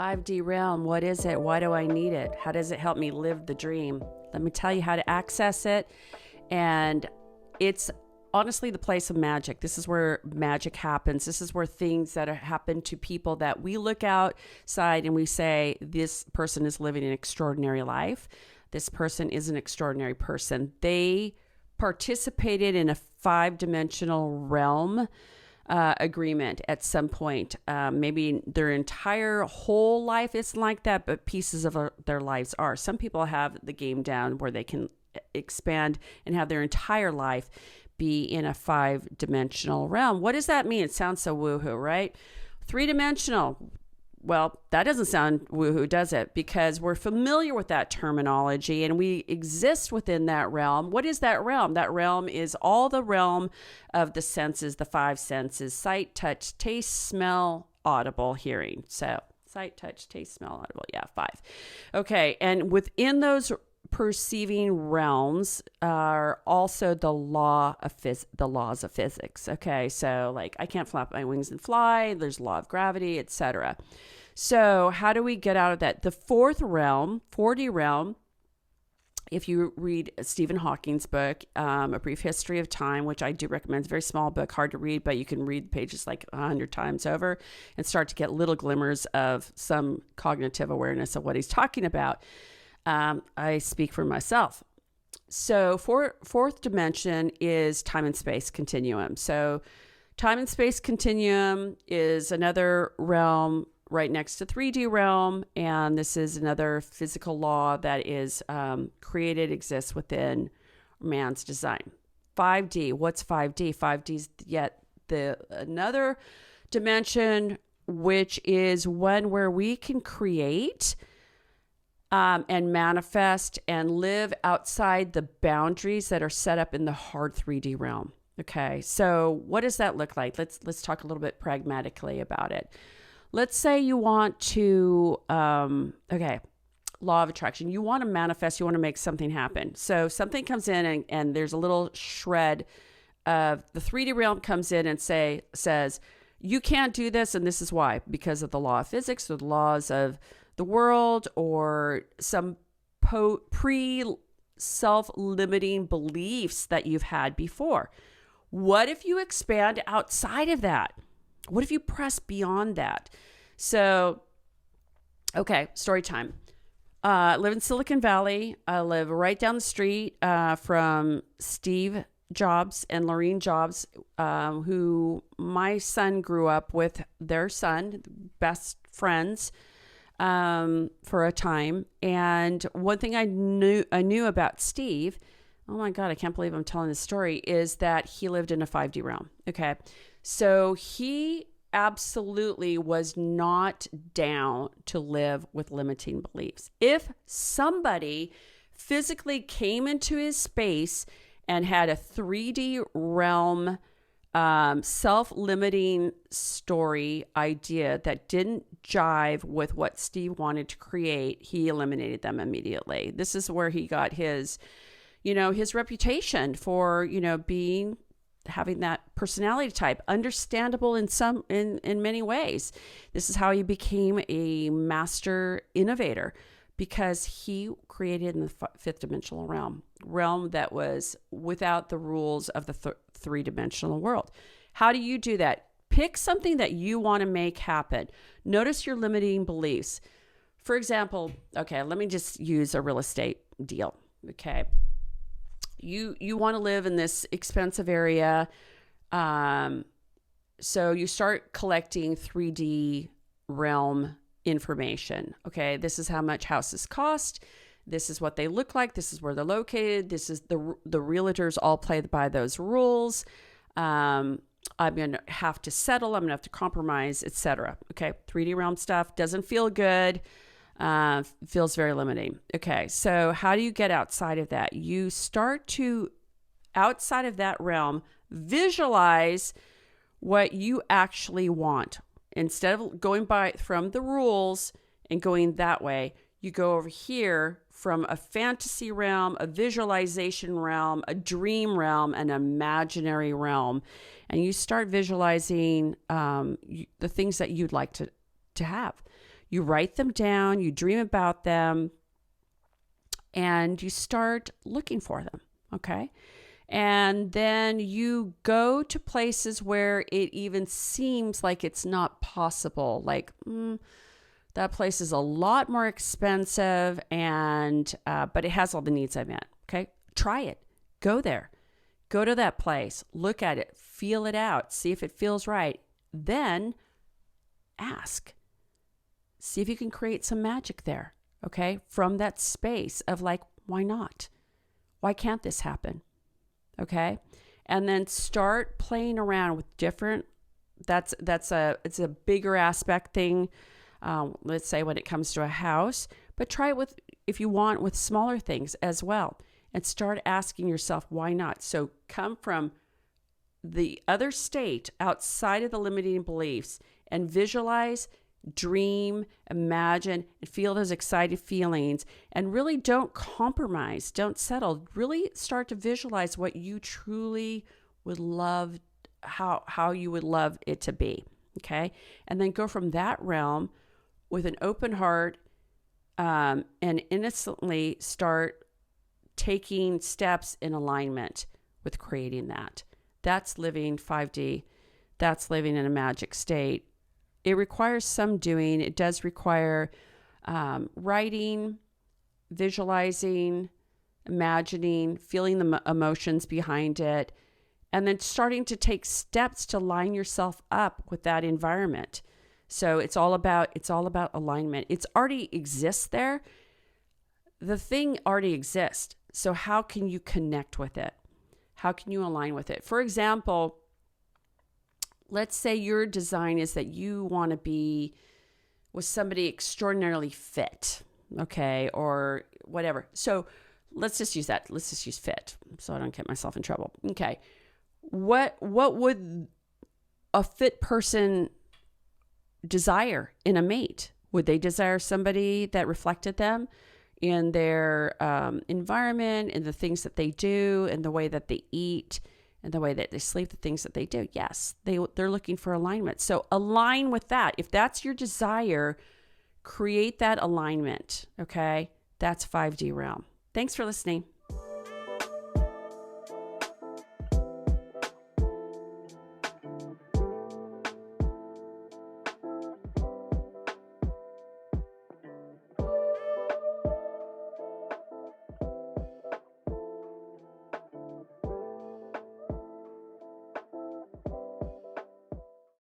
5D realm, what is it? Why do I need it? How does it help me live the dream? Let me tell you how to access it. And it's honestly the place of magic. This is where magic happens. This is where things that happen to people that we look outside and we say, this person is living an extraordinary life. This person is an extraordinary person. They participated in a 5-dimensional realm agreement at some point. Maybe their entire whole life isn't like that, but pieces of their lives are. Some people have the game down where they can expand and have their entire life be in a 5-dimensional realm. What does that mean? It sounds so woohoo, right? 3-dimensional. Well, that doesn't sound woohoo, does it? Because we're familiar with that terminology and we exist within that realm. What is that realm? That realm is all the realm of the senses, the 5 senses: sight, touch, taste, smell, audible, hearing. So sight, touch, taste, smell, audible. Yeah, 5. Okay. And within those perceiving realms are also the laws of physics. Okay, so like I can't flap my wings and fly. There's law of gravity, etc. So how do we get out of that? The 4th realm, 4D realm. If you read Stephen Hawking's book, A Brief History of Time, which I do recommend, it's a very small book, hard to read, but you can read pages like 100 times over and start to get little glimmers of some cognitive awareness of what he's talking about. I speak for myself. So 4th dimension is time and space continuum. So time and space continuum is another realm right next to 3D realm. And this is another physical law that is created, exists within man's design. 5D, what's 5D? 5D is yet another dimension, which is one where we can create and manifest and live outside the boundaries that are set up in the hard 3D realm. Okay, so what does that look like? Let's talk a little bit pragmatically about it. Let's say you want to, law of attraction. You want to manifest, you want to make something happen. So something comes in and there's a little shred of the 3D realm comes in and says, you can't do this, and this is why, because of the law of physics or the laws of the world or some self-limiting beliefs that you've had before. What if you expand outside of that? What if you press beyond that? So, okay, story time. I live in Silicon Valley. I live right down the street from Steve Jobs and Laureen Jobs, who my son grew up with, their son, best friends for a time. And one thing I knew about Steve, oh my God, I can't believe I'm telling this story, is that he lived in a 5D realm. Okay. So he absolutely was not down to live with limiting beliefs. If somebody physically came into his space and had a 3D realm self-limiting story idea that didn't jive with what Steve wanted to create, he eliminated them immediately. This is where he got his reputation for, having that personality type, understandable in many ways. This is how he became a master innovator, because he created in the 5th dimensional realm that was without the rules of the 3-dimensional world. How do you do that? Pick something that you want to make happen. Notice your limiting beliefs. For example, okay, let me just use a real estate deal. Okay. You want to live in this expensive area. So you start collecting 3D realm information. Okay, this is how much houses cost. This is what they look like. This is where they're located. This is the realtors all play by those rules. I'm going to have to settle. I'm going to have to compromise, etc. Okay, 3D realm stuff doesn't feel good. Feels very limiting. Okay, so how do you get outside of that? You start to, outside of that realm, visualize what you actually want. Instead of going from the rules and going that way, you go over here from a fantasy realm, a visualization realm, a dream realm, an imaginary realm, and you start visualizing the things that you'd like to have. You write them down, you dream about them, and you start looking for them, okay? And then you go to places where it even seems like it's not possible. Like, that place is a lot more expensive, and but it has all the needs I met. Okay, try it. Go there. Go to that place. Look at it. Feel it out. See if it feels right. Then ask. See if you can create some magic there. Okay, from that space of like, why not? Why can't this happen? Okay, and then start playing around with different. It's a bigger aspect thing. Let's say when it comes to a house, but try it with, if you want, with smaller things as well, and start asking yourself, why not? So come from the other state outside of the limiting beliefs and visualize, dream, imagine, and feel those excited feelings, and really don't compromise, don't settle. Really start to visualize what you truly would love, how you would love it to be. Okay. And then go from that realm with an open heart, and innocently start taking steps in alignment with creating that. That's living 5D. That's living in a magic state. It requires some doing. It does require writing, visualizing, imagining, feeling the emotions behind it, and then starting to take steps to line yourself up with that environment. So it's all about alignment. It's already exists there. The thing already exists. So how can you connect with it? How can you align with it? For example, let's say your design is that you want to be with somebody extraordinarily fit, okay, or whatever. So let's just use that. Let's just use fit so I don't get myself in trouble. Okay. What would a fit person desire in a mate? Would they desire somebody that reflected them in their environment, in the things that they do, in the way that they eat, and the way that they sleep, the things that they do? Yes, they're looking for alignment. So align with that. If that's your desire, create that alignment, okay? That's 5D realm. Thanks for listening.